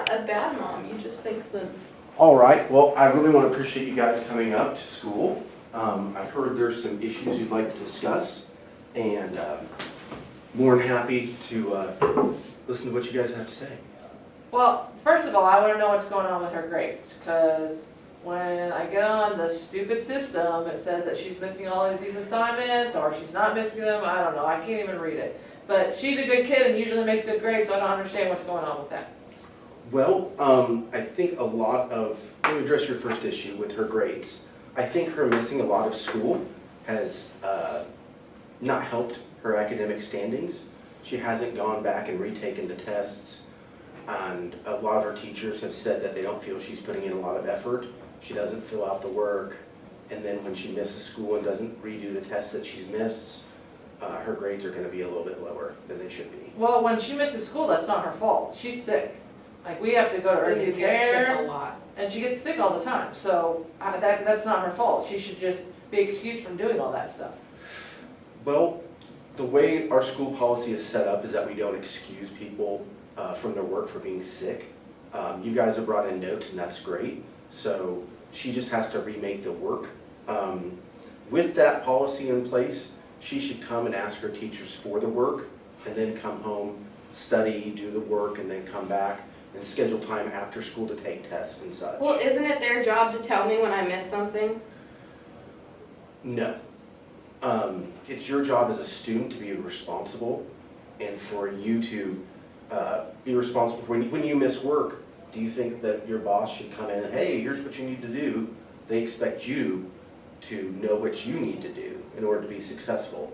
not a bad mom. You just think the... All right, well, I really want to appreciate you guys coming up to school. I've heard there's some issues you'd like to discuss, and more than happy to listen to what you guys have to say. Well, first of all, I want to know what's going on with her grades, because when I get on the stupid system, it says that she's missing all of these assignments, or she's not missing them. I don't know. I can't even read it. But she's a good kid and usually makes good grades, so I don't understand what's going on with that. Well, I think let me address your first issue with her grades. I think her missing a lot of school has not helped her academic standings. She hasn't gone back and retaken the tests, and a lot of her teachers have said that they don't feel she's putting in a lot of effort. She doesn't fill out the work, and then when she misses school and doesn't redo the tests that she's missed, her grades are going to be a little bit lower than they should be. Well, when she misses school, that's not her fault. She's sick. Like, we have to go to Or you urgent get sick care, a lot. and she gets sick all the time. So that's not her fault. She should just be excused from doing all that stuff. Well, the way our school policy is set up is that we don't excuse people from their work for being sick. You guys have brought in notes, and that's great. So she just has to remake the work. With that policy in place, she should come and ask her teachers for the work, and then come home, study, do the work, and then come back and schedule time after school to take tests and such. Well, isn't it their job to tell me when I miss something? No. It's your job as a student to be responsible, and for you to be responsible for when you miss work. Do you think that your boss should come in and, hey, here's what you need to do? They expect you to know what you need to do in order to be successful.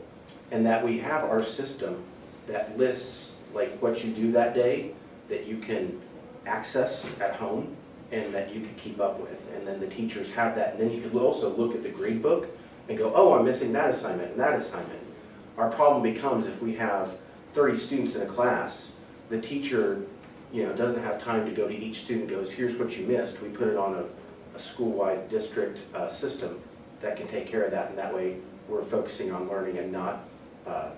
And that we have our system that lists like what you do that day that you can access at home and that you can keep up with. And then the teachers have that. And then you could also look at the grade book and go, oh, I'm missing that assignment and that assignment. Our problem becomes if we have 30 students in a class, the teacher doesn't have time to go to each student and goes, here's what you missed. We put it on a school-wide district system that can take care of that, and that way we're focusing on learning and not, Well,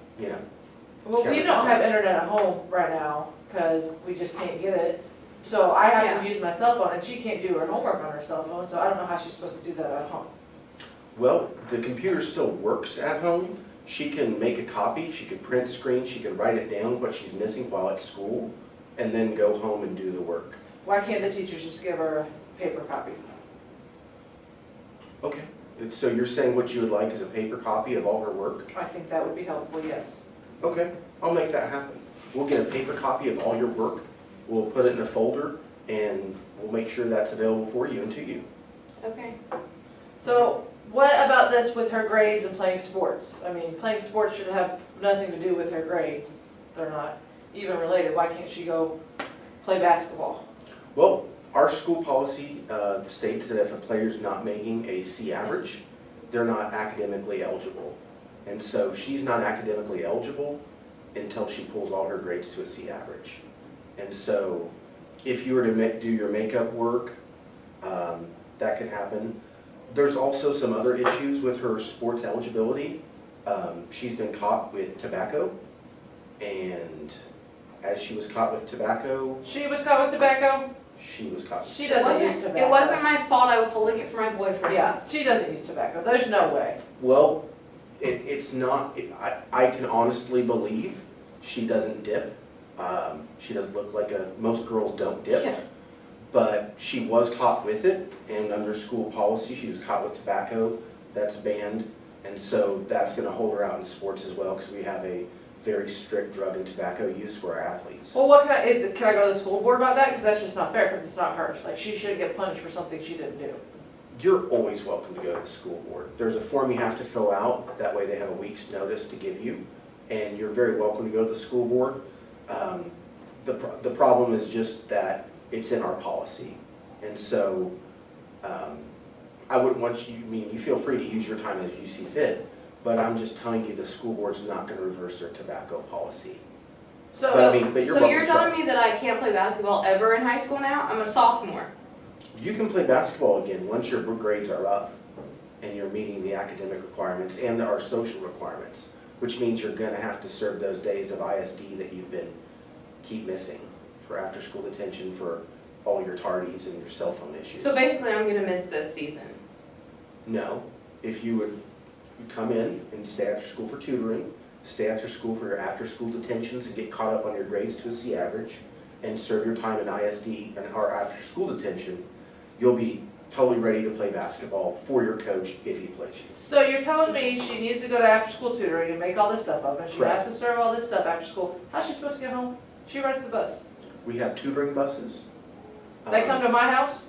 we don't have internet at home right now because we just can't get it. So I have to use my cell phone, and she can't do her homework on her cell phone, so I don't know how she's supposed to do that at home. Well, the computer still works at home. She can make a copy, she could print screen, she could write it down what she's missing while at school, and then go home and do the work. Why can't the teachers just give her a paper copy? Okay, so you're saying what you would like is a paper copy of all her work? I think that would be helpful, yes. Okay, I'll make that happen. We'll get a paper copy of all your work, we'll put it in a folder, and we'll make sure that's available for you and to you. Okay. So what about this with her grades and playing sports? I mean, playing sports should have nothing to do with her grades. They're not even related. Why can't she go play basketball? Well, our school policy states that if a player's not making a C average, they're not academically eligible. And so she's not academically eligible until she pulls all her grades to a C average. And so if you were to do your makeup work, that could happen. There's also some other issues with her sports eligibility. She's been caught with tobacco, and as she was caught with tobacco, She was caught with tobacco? she was caught. She doesn't use tobacco. It wasn't my fault. I was holding it for my boyfriend. Yeah, she doesn't use tobacco. There's no way. Well, it's not, I can honestly believe she doesn't dip. She doesn't look like most girls don't dip. Yeah. But she was caught with it, and under school policy, she was caught with tobacco. That's banned, and so that's going to hold her out in sports as well, because we have a very strict drug and tobacco use for our athletes. Well, what can I go to the school board about that? Because that's just not fair, because it's not hers. Like, she shouldn't get punished for something she didn't do. You're always welcome to go to the school board. There's a form you have to fill out. That way they have a week's notice to give you, and you're very welcome to go to the school board. The problem is just that it's in our policy, and so I wouldn't want you, you feel free to use your time as you see fit, but I'm just telling you the school board's not going to reverse their tobacco policy. So, But you're So you're telling me that I can't play basketball ever in high school now? I'm a sophomore. You can play basketball again once your grades are up and you're meeting the academic requirements and our social requirements, which means you're going to have to serve those days of ISD that you've been keep missing for after school detention, for all your tardies and your cell phone issues. So basically, I'm gonna miss this season. No, if you would come in and stay after school for tutoring, stay after school for your after-school detentions and get caught up on your grades to a C average, and serve your time in ISD and our after-school detention, you'll be totally ready to play basketball for your coach if he plays you. So you're telling me she needs to go to after-school tutoring and make all this stuff up, and she Correct. has to serve all this stuff after school. How's she supposed to get home? She rides the bus. We have tutoring buses. They come to my house?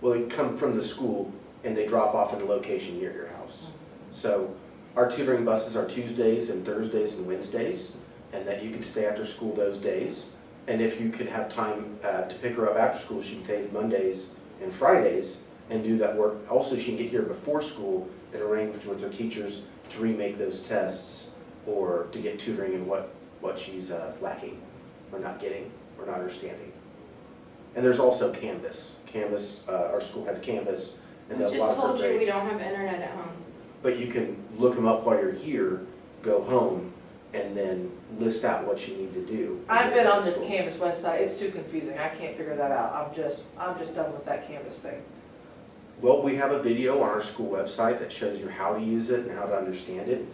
Well, they come from the school and they drop off at a location near your house. So our tutoring buses are Tuesdays and Thursdays and Wednesdays, and that you can stay after school those days. And if you could have time to pick her up after school, she can take Mondays and Fridays and do that work. Also, she can get here before school and arrange with her teachers to remake those tests or to get tutoring in what she's lacking or not getting or not understanding. And there's also Canvas. Canvas, our school has Canvas, and I a just lot of her told you we grades. don't have internet at home. But you can look them up while you're here, go home, and then list out what you need to do. I've been on this School. Canvas website, it's too confusing, I can't figure that out, I'm just done with that Canvas thing. Well, we have a video on our school website that shows you how to use it and how to understand it.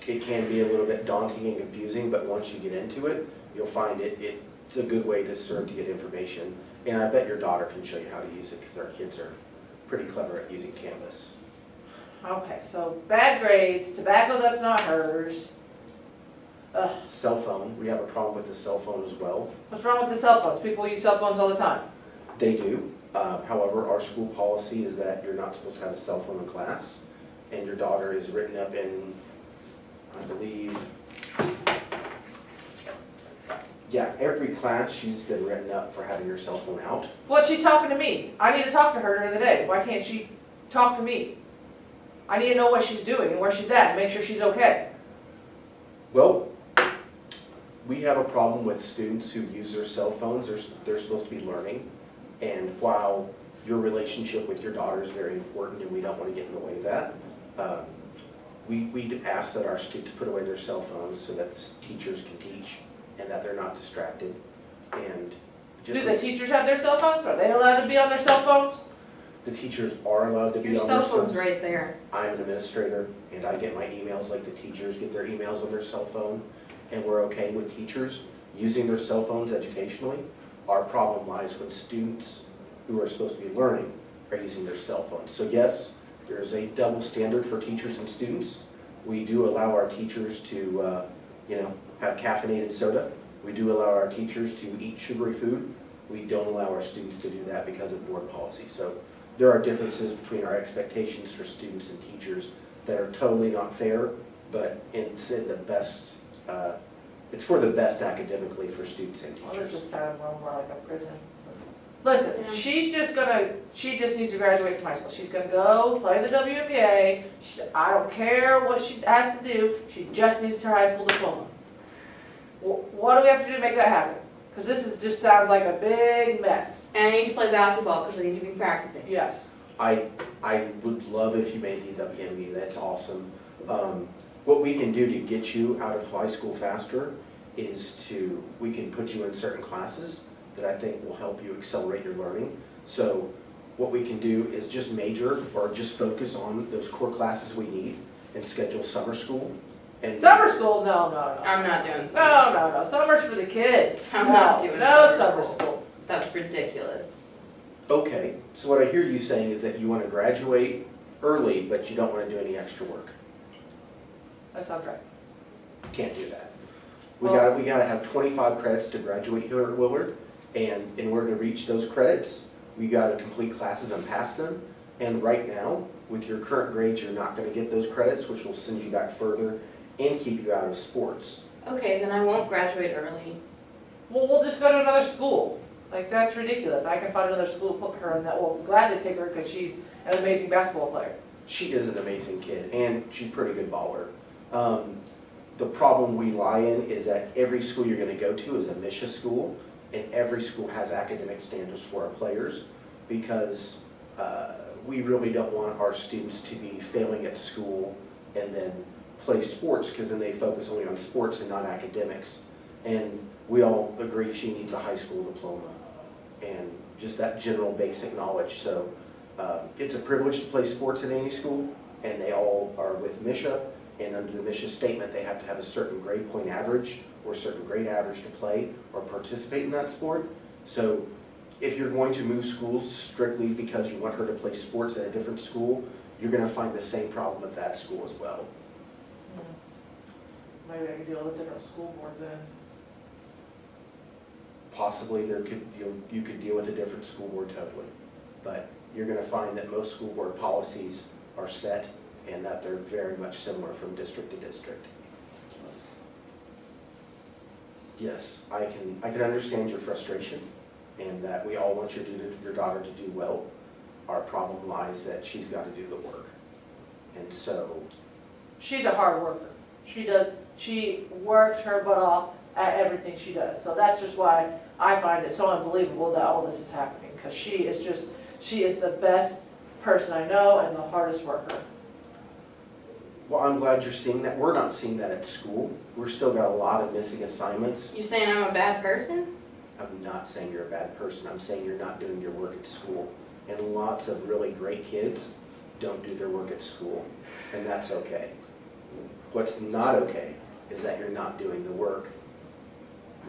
It can be a little bit daunting and confusing, but once you get into it, you'll find it's a good way to serve to get information. And I bet your daughter can show you how to use it because their kids are pretty clever at using Canvas. Okay, so bad grades, tobacco that's not hers. Ugh, Cell phone, we have a problem with the cell phone as well. what's wrong with the cell phones? People use cell phones all the time. They do. However, our school policy is that you're not supposed to have a cell phone in class, and your daughter is written up in, I believe, yeah, every class she's been written up for having her cell phone out. Well, she's talking to me. I need to talk to her during the day. Why can't she talk to me? I need to know what she's doing and where she's at and make sure she's okay. Well, we have a problem with students who use their cell phones. They're supposed to be learning, and while your relationship with your daughter is very important and we don't want to get in the way of that, we ask that our students put away their cell phones so that the teachers can teach and that they're not distracted. And Do the teachers have their cell phones? Are they allowed to be on their cell phones? the teachers are allowed to be Your on cell their phone's phones. right there. I'm an administrator and I get my emails like the teachers get their emails on their cell phone, and we're okay with teachers using their cell phones educationally. Our problem lies when students who are supposed to be learning are using their cell phones. So yes, there's a double standard for teachers and students. We do allow our teachers to, have caffeinated soda. We do allow our teachers to eat sugary food. We don't allow our students to do that because of board policy. So there are differences between our expectations for students and teachers that are totally not fair, but it's in the best, it's for the best academically for students and Well, this teachers. just sounds more like a prison. Listen, Yeah. she just needs to graduate from high school. She's gonna go play the WNBA. I don't care what she has to do, she just needs her high school diploma. What do we have to do to make that happen? Because just sounds like a big mess. And I need to play basketball because I need to be practicing. Yes. I would love if you made the WNBA, that's awesome. What we can do to get you out of high school faster is we can put you in certain classes that I think will help you accelerate your learning. So what we can do is just major or just focus on those core classes we need and schedule summer school. And Summer school? No. I'm not doing summer. No. Summer's for the kids. I'm No, not doing no summer summer school. school. That's ridiculous. Okay, so what I hear you saying is that you want to graduate early, but you don't want to do any extra work. That sounds right. Can't do that. We Well- gotta have 25 credits to graduate here at Willard, and in order to reach those credits, we gotta complete classes and pass them. And right now, with your current grades, you're not gonna get those credits, which will send you back further and keep you out of sports. Okay, then I won't graduate early. Well, we'll just go to another school. Like, that's ridiculous. I can find another school to put her in that will gladly take her because she's an amazing basketball player. She is an amazing kid, and she's a pretty good baller. The problem we lie in is that every school you're gonna go to is a MISHA school, and every school has academic standards for our players, because we really don't want our students to be failing at school and then play sports, because then they focus only on sports and not academics. And we all agree she needs a high school diploma and just that general basic knowledge. So it's a privilege to play sports at any school, and they all are with MISHA. And under the MISHA statement, they have to have a certain grade point average or a certain grade average to play or participate in that sport. So if you're going to move schools strictly because you want her to play sports at a different school, you're going to find the same problem at that school as well. Maybe I could deal with a different school board then. Possibly you could deal with a different school board totally. But you're going to find that most school board policies are set and that they're very much similar from district to district. Yes, I can understand your frustration and that we all want your daughter to do well. Our problem lies that she's got to do the work. And so, She's a hard worker. She works her butt off at everything she does. So that's just why I find it so unbelievable that all this is happening, because she is the best person I know and the hardest worker. well, I'm glad you're seeing that. We're not seeing that at school. We're still got a lot of missing assignments. You saying I'm a bad person? I'm not saying you're a bad person. I'm saying you're not doing your work at school. And lots of really great kids don't do their work at school, and that's okay. What's not okay is that you're not doing the work.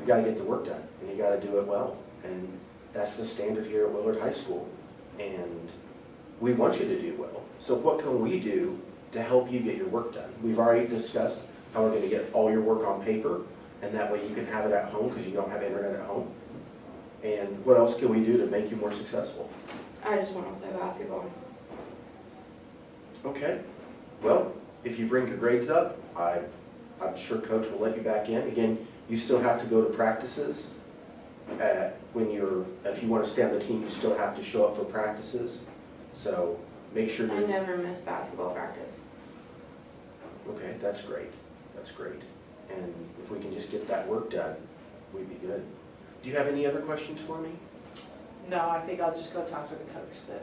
You gotta get the work done, and you gotta do it well. And that's the standard here at Willard High School. And we want you to do well. So what can we do to help you get your work done? We've already discussed how we're gonna get all your work on paper, and that way you can have it at home because you don't have internet at home. And what else can we do to make you more successful? I just want to play basketball. Okay, well, if you bring your grades up, I'm sure coach will let you back in. Again, you still have to go to practices. If you want to stay on the team, you still have to show up for practices. So make sure I you. never miss basketball practice. Okay, that's great, that's great. And if we can just get that work done, we'd be good. Do you have any other questions for me? No, I think I'll just go talk to the coach then.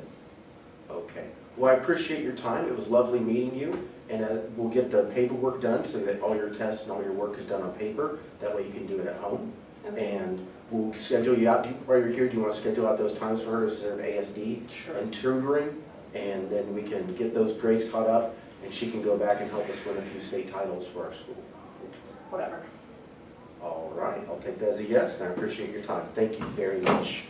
Okay. Well, I appreciate your time. It was lovely meeting you. And we'll get the paperwork done so that all your tests and all your work is done on paper. That way you can do it at home. Okay. And we'll schedule you out. While you're here, do you want to schedule out those times for her to serve ASD Sure. and tutoring? And then we can get those grades caught up and she can go back and help us win a few state titles for our school. Whatever. All right. I'll take that as a yes, and I appreciate your time. Thank you very much.